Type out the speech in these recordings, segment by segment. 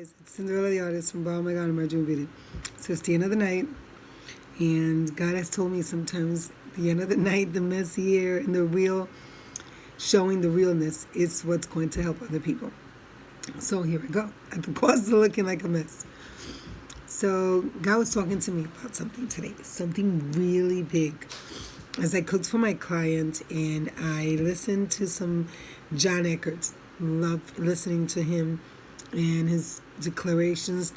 guys, it's Cynderella the artist from Oh My God, Emerging Video. So it's the end of the night, and God has told me sometimes the end of the night, the messier and the real, showing the realness is what's going to help other people. So here we go. At the cost of looking like a mess. So God was talking to me about something today, something really big. As I cooked for my client and I listened to some John Eckert, loved listening to him and his declarations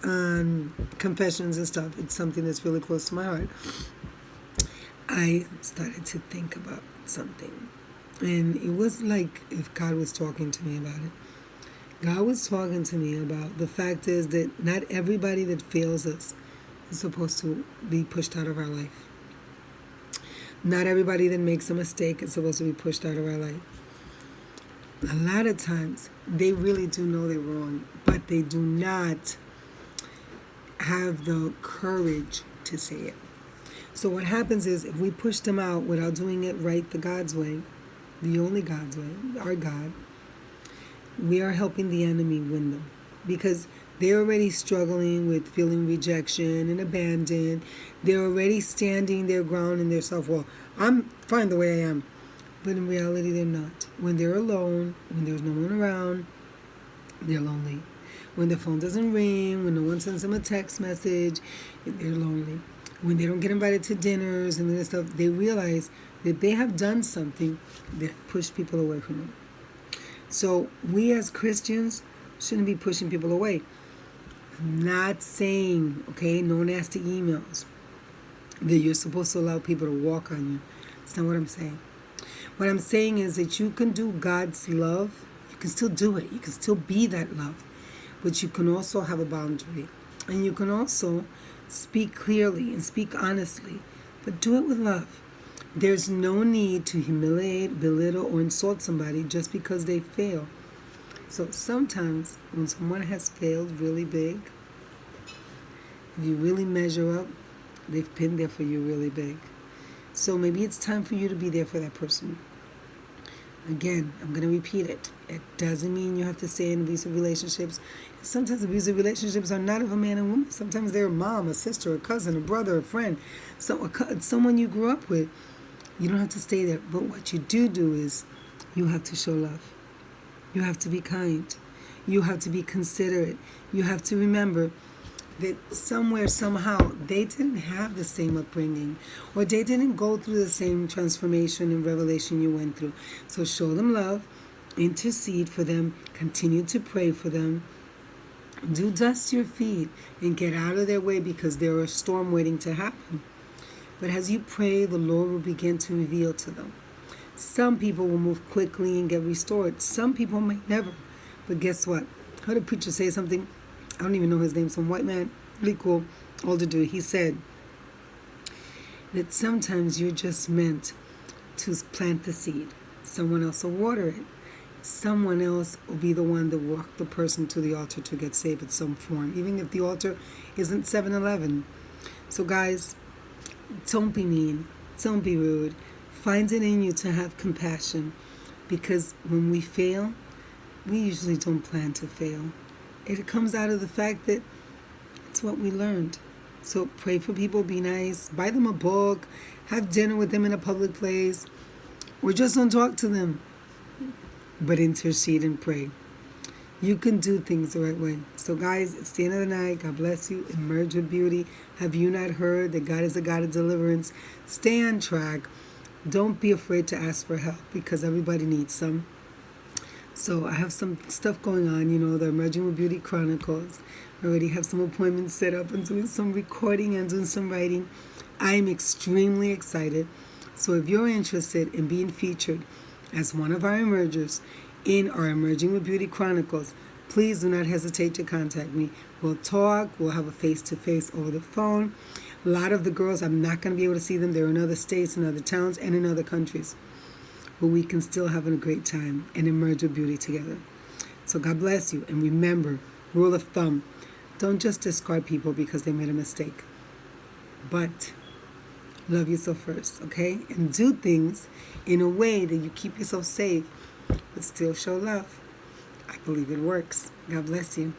on confessions and stuff. It's something that's really close to my heart. I started to think about something, and it was like if God was talking to me about it. God was talking to me about the fact is that not everybody that fails us is supposed to be pushed out of our life. Not everybody that makes a mistake is supposed to be pushed out of our life. A lot of times, they really do know they're wrong, but they do not have the courage to say it. So what happens is, if we push them out without doing it right the God's way, the only God's way, our God, we are helping the enemy win them. Because they're already struggling with feeling rejection and abandoned. They're already standing their ground in their self. Well, I'm fine the way I am. But in reality, they're not. When they're alone, when there's no one around, they're lonely. When the phone doesn't ring, when no one sends them a text message, they're lonely. When they don't get invited to dinners and this stuff, they realize that they have done something that pushed people away from them. So we as Christians shouldn't be pushing people away. I'm not saying, okay, no nasty emails, that you're supposed to allow people to walk on you. That's not what I'm saying. What I'm saying is that you can do God's love. You can still do it. You can still be that love. But you can also have a boundary. And you can also speak clearly and speak honestly. But do it with love. There's no need to humiliate, belittle, or insult somebody just because they fail. So sometimes when someone has failed really big, if you really measure up, they've been there for you really big. So maybe it's time for you to be there for that person. Again, I'm going to repeat it. It doesn't mean you have to stay in abusive relationships. Sometimes abusive relationships are not of a man and woman. Sometimes they're a mom, a sister, a cousin, a brother, a friend, someone you grew up with. You don't have to stay there. But what you do is you have to show love. You have to be kind. You have to be considerate. You have to remember that somewhere, somehow, they didn't have the same upbringing, or they didn't go through the same transformation and revelation you went through. So show them love, intercede for them, continue to pray for them. Do dust your feet and get out of their way, because there is a storm waiting to happen. But as you pray, the Lord will begin to reveal to them. Some people will move quickly and get restored. Some people may never. But guess what? I heard a preacher say something. I don't even know his name. Some white man, really cool, older dude. He said that sometimes you're just meant to plant the seed. Someone else will water it. Someone else will be the one that walk the person to the altar to get saved in some form, even if the altar isn't 7-Eleven. So guys, don't be mean. Don't be rude. Find it in you to have compassion, because when we fail, we usually don't plan to fail. It comes out of the fact that it's what we learned. So pray for people, be nice, buy them a book, have dinner with them in a public place, or just don't talk to them. But intercede and pray. You can do things the right way. So guys, it's the end of the night. God bless you. Emerge with beauty. Have you not heard that God is a God of deliverance? Stay on track. Don't be afraid to ask for help, because everybody needs some. So I have some stuff going on, the Emerging with Beauty Chronicles. I already have some appointments set up. I'm doing some recording and doing some writing. I'm extremely excited. So if you're interested in being featured as one of our emergers in our Emerging with Beauty Chronicles, please do not hesitate to contact me. We'll talk. We'll have a face-to-face over the phone. A lot of the girls, I'm not going to be able to see them. They're in other states, in other towns, and in other countries. But we can still have a great time and emerge with beauty together. So God bless you. And remember, rule of thumb, don't just discard people because they made a mistake. But love yourself first, okay? And do things in a way that you keep yourself safe, but still show love. I believe it works. God bless you.